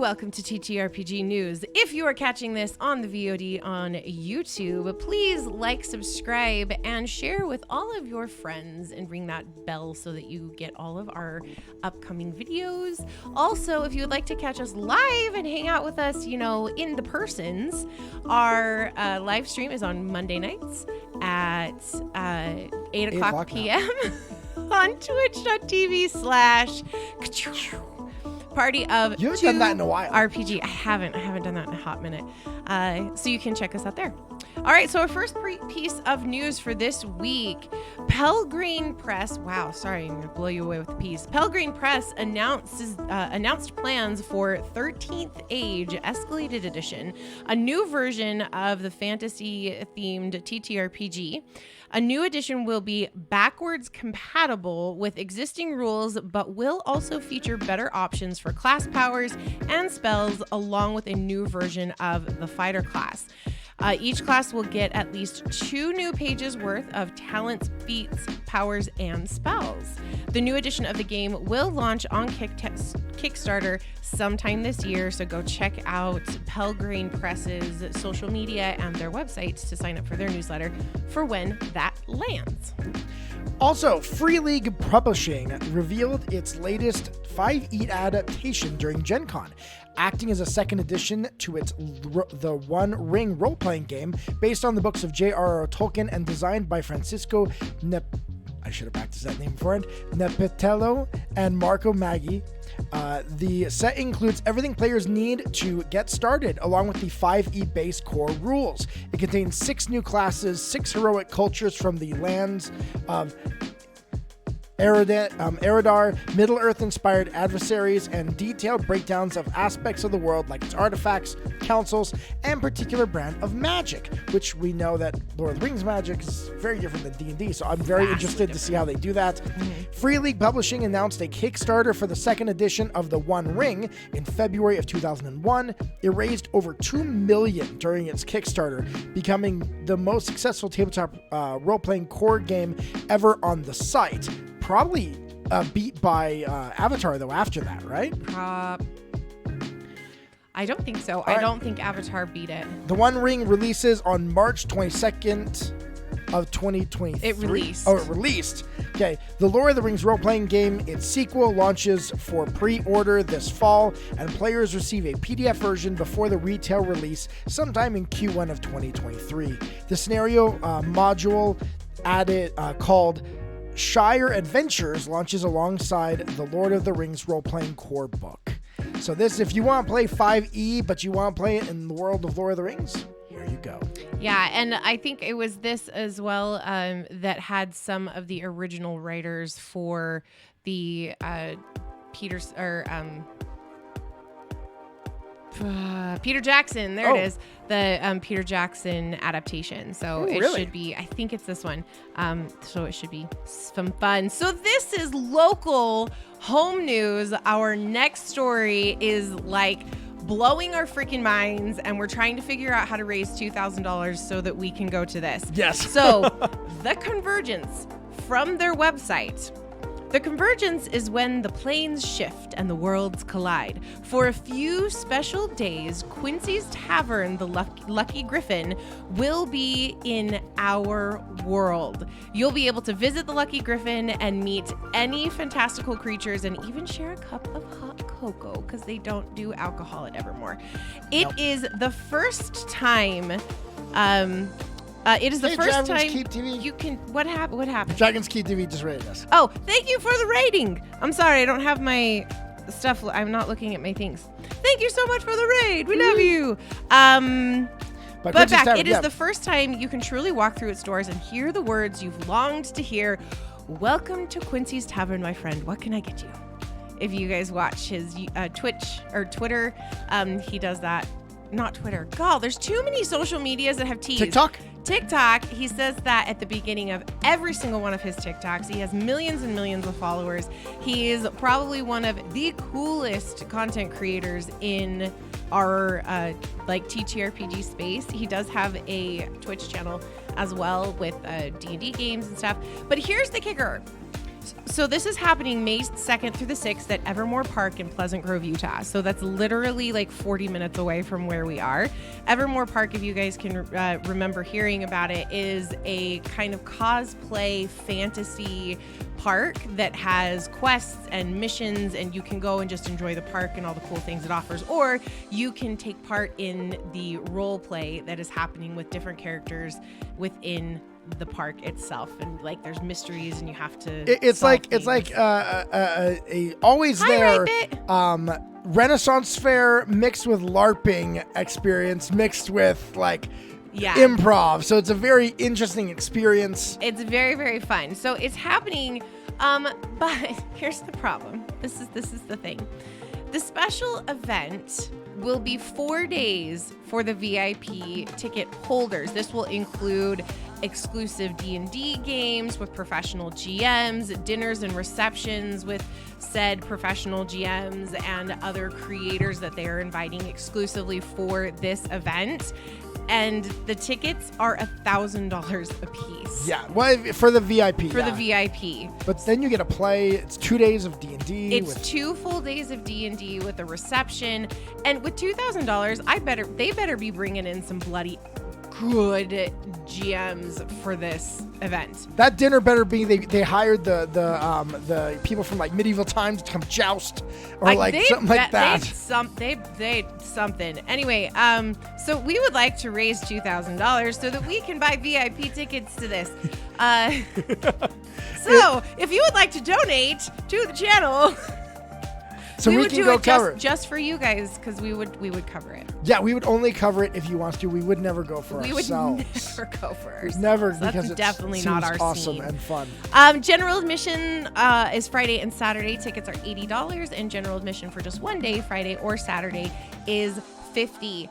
welcome to TTRPG News. If you are catching this on the VOD on YouTube, please like, subscribe, and share with all of your friends and ring that bell so that you get all of our upcoming videos. Also, if you would like to catch us live and hang out with us, in the persons, our live stream is on Monday nights at 8 o'clock p.m. on twitch.tv/ Party of You haven't done that in a while. RPG. I haven't done that in a hot minute. So you can check us out there. All right, so our first piece of news for this week, Pelgrane Press. Wow, sorry, I'm going to blow you away with the piece. Pelgrane Press announced plans for 13th Age Escalated Edition, a new version of the fantasy-themed TTRPG. A new edition will be backwards compatible with existing rules, but will also feature better options for class powers and spells, along with a new version of the fighter class. Each class will get at least 2 new pages worth of talents, feats, powers, and spells. The new edition of the game will launch on Kickstarter sometime this year, so go check out Pelgrane Press's social media and their websites to sign up for their newsletter for when that lands. Also, Free League Publishing revealed its latest 5e adaptation during Gen Con, acting as a second addition to its The One Ring role-playing game based on the books of J.R.R. Tolkien and designed by Francisco I should have practiced that name beforehand, Nepitello and Marco Maggi. The set includes everything players need to get started, along with the 5e base core rules. It contains 6 new classes, 6 heroic cultures from the lands of Eredar, Middle-earth-inspired adversaries, and detailed breakdowns of aspects of the world like its artifacts, councils, and particular brand of magic, which we know that Lord of the Rings magic is very different than D&D, so I'm very interested to see how they do that. Mm-hmm. Free League Publishing announced a Kickstarter for the second edition of The One Ring in February of 2001. It raised over $2 million during its Kickstarter, becoming the most successful tabletop role-playing core game ever on the site. Probably beat by Avatar, though, after that, right? I don't think so. I don't think Avatar beat it. The One Ring releases on March 22nd of 2023. It released. Oh, it released. Okay. The Lord of the Rings role-playing game, its sequel, launches for pre-order this fall, and players receive a PDF version before the retail release sometime in Q1 of 2023. The scenario module added called Shire Adventures launches alongside the Lord of the Rings role-playing core book. So this, if you want to play 5e, but you want to play it in the world of Lord of the Rings, here you go. Yeah, and I think it was this as well that had some of the original writers for the Peter Jackson. There it is. The Peter Jackson adaptation. So should be, I think it's this one. So it should be some fun. So this is local home news. Our next story is like blowing our freaking minds, and we're trying to figure out how to raise $2,000 so that we can go to this. Yes. So the Convergence from their website. The Convergence is when the planes shift and the worlds collide. For a few special days, Quincy's Tavern, the Lucky Griffin, will be in our world. You'll be able to visit the Lucky Griffin and meet any fantastical creatures and even share a cup of hot cocoa, because they don't do alcohol at Evermore. It is the first time... it is the first time you can... What happened? Dragon's Key TV just rated us. Oh, thank you for the rating. I'm sorry, I don't have my stuff. I'm not looking at my things. Thank you so much for the raid. We love you. But back, Tavern, it is the first time you can truly walk through its doors and hear the words you've longed to hear. Welcome to Quincy's Tavern, my friend. What can I get you? If you guys watch his Twitch or Twitter, he does that. Not Twitter. God, there's too many social medias that have T's. TikTok, he says that at the beginning of every single one of his TikToks. He has millions and millions of followers. He is probably one of the coolest content creators in our TTRPG space. He does have a Twitch channel as well with D&D games and stuff. But here's the kicker. So this is happening May 2nd through the 6th at Evermore Park in Pleasant Grove, Utah. So that's literally like 40 minutes away from where we are. Evermore Park, if you guys can remember hearing about it, is a kind of cosplay fantasy park that has quests and missions, and you can go and just enjoy the park and all the cool things it offers, or you can take part in the role play that is happening with different characters within the park itself, and like there's mysteries and you have to it's like a always there Renaissance fair mixed with LARPing experience mixed with like improv, so it's a very interesting experience. It's very, very fun. So it's happening, but here's the problem. This is the thing. The special event will be 4 days for the VIP ticket holders. This will include exclusive D&D games with professional GMs, dinners and receptions with said professional GMs and other creators that they are inviting exclusively for this event. And the tickets are $1,000 a piece. Yeah, well, for the VIP. For the VIP. But then you get to play. It's 2 days of D&D. It's 2 full days of D&D with a reception, and with $2,000, they better be bringing in some bloody good GMs for this event. That dinner better be they hired the people from like medieval times to come joust or something like that. They something. Anyway, so we would like to raise $2,000 so that we can buy VIP tickets to this. So if you would like to donate to the channel, so we can go cover it just for you guys, because we would cover it. Yeah, we would only cover it if you want to. We would never go for ourselves. We would never go for ourselves. Never, so because that's definitely not our awesome scene. And fun. General admission is Friday and Saturday. Tickets are $80, and general admission for just one day, Friday or Saturday, is $50.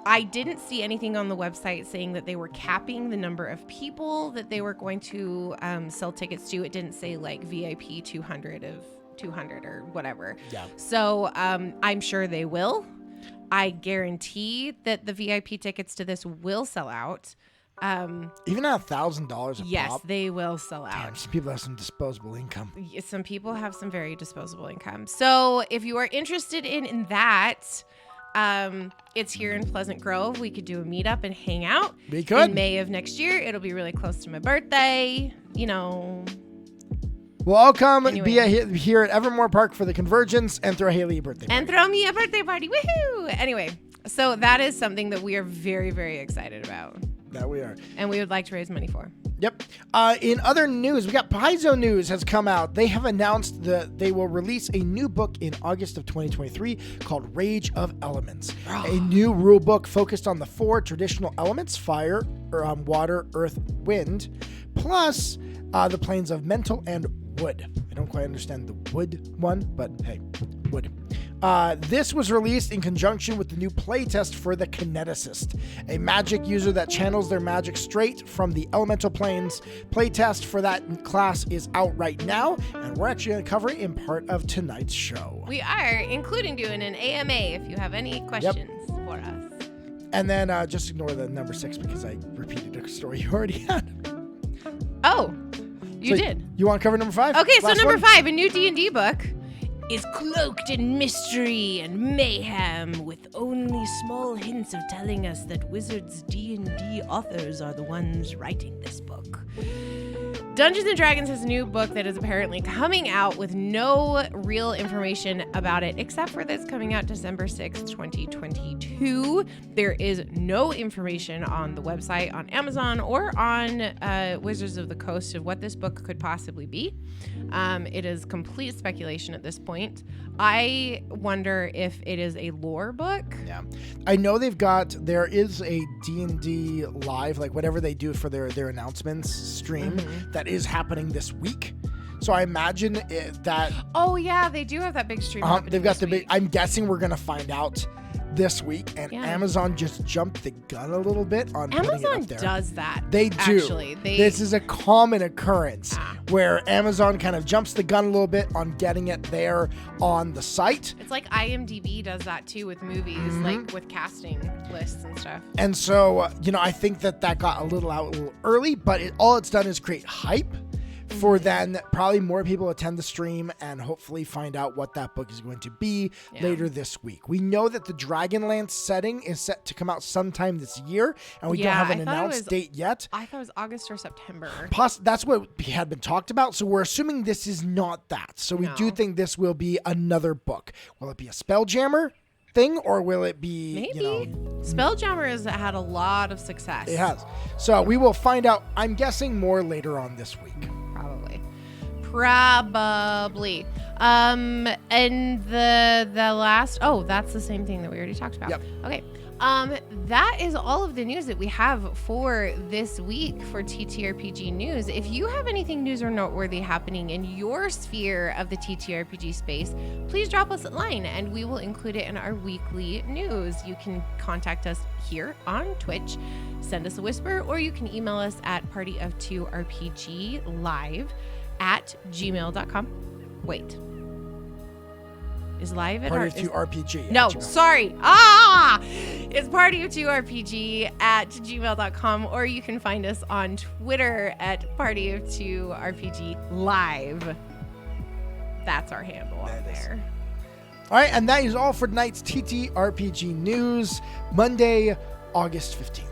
I didn't see anything on the website saying that they were capping the number of people that they were going to sell tickets to. It didn't say like VIP 200 or whatever. Yeah. So I'm sure they will. I guarantee that the VIP tickets to this will sell out. Even at $1,000 a yes, pop. they will sell out. Damn, some people have some disposable income. Some people have some very disposable income. So if you are interested in that, it's here in Pleasant Grove. We could do a meetup and hang out. We could. In May of next year. It'll be really close to my birthday. You know. Well, I'll come anyway. be here at Evermore Park for the Convergence and throw Hayley a birthday party. And throw me a birthday party. Woohoo! Anyway, so that is something that we are very, very excited about. That we are. And we would like to raise money for. Yep. In other news, we got Paizo news has come out. They have announced that they will release a new book in August of 2023 called Rage of Elements. A new rule book focused on the 4 traditional elements: fire, water, earth, wind, plus the planes of mental and wood. I don't quite understand the wood one, but hey, wood. This was released in conjunction with the new playtest for the Kineticist, a magic user that channels their magic straight from the elemental planes. Playtest for that class is out right now, and we're actually going to cover it in part of tonight's show. We are, including doing an AMA if you have any questions for us. And then just ignore the number 6 because I repeated a story you already had. Oh, you did. You want to cover number 5? Okay, so Last number one? 5, a new D&D book is cloaked in mystery and mayhem, with only small hints of telling us that Wizards D&D authors are the ones writing this book. Dungeons & Dragons has a new book that is apparently coming out with no real information about it, except for this coming out December 6th, 2022. There is no information on the website, on Amazon, or on Wizards of the Coast of what this book could possibly be. It is complete speculation at this point. I wonder if it is a lore book. Yeah. I know there is a D&D live, like whatever they do for their announcements stream that is happening this week. So I imagine that. Oh yeah, they do have that big stream. They've got the big. I'm guessing we're gonna find out this week, and Amazon just jumped the gun a little bit on putting it up there. Does that. They do. Actually, this is a common occurrence where Amazon kind of jumps the gun a little bit on getting it there on the site. It's like IMDb does that too with movies, like with casting lists and stuff. And so, I think that got a little out a little early, but all it's done is create hype for then probably more people attend the stream and hopefully find out what that book is going to be later this week. We know that the Dragonlance setting is set to come out sometime this year, and we don't have an announced date yet. I thought it was August or September. That's what had been talked about, so we're assuming this is not that. So we do think this will be another book. Will it be a Spelljammer thing, or will it be maybe Spelljammer has had a lot of success? It has. So we will find out, I'm guessing, more later on this week. Probably. And the last, that's the same thing that we already talked about. Yep. Okay. That is all of the news that we have for this week for TTRPG news. If you have anything news or noteworthy happening in your sphere of the TTRPG space, please drop us a line and we will include it in our weekly news. You can contact us here on Twitch, send us a whisper, or you can email us at partyof2rpglive@gmail.com. Wait. Is live at Party2RPG. No, sorry. It's partyof2rpg@gmail.com, or you can find us on Twitter at partyof2rpglive. That's our handle on there. All right, and that is all for tonight's TTRPG news, Monday, August 15th.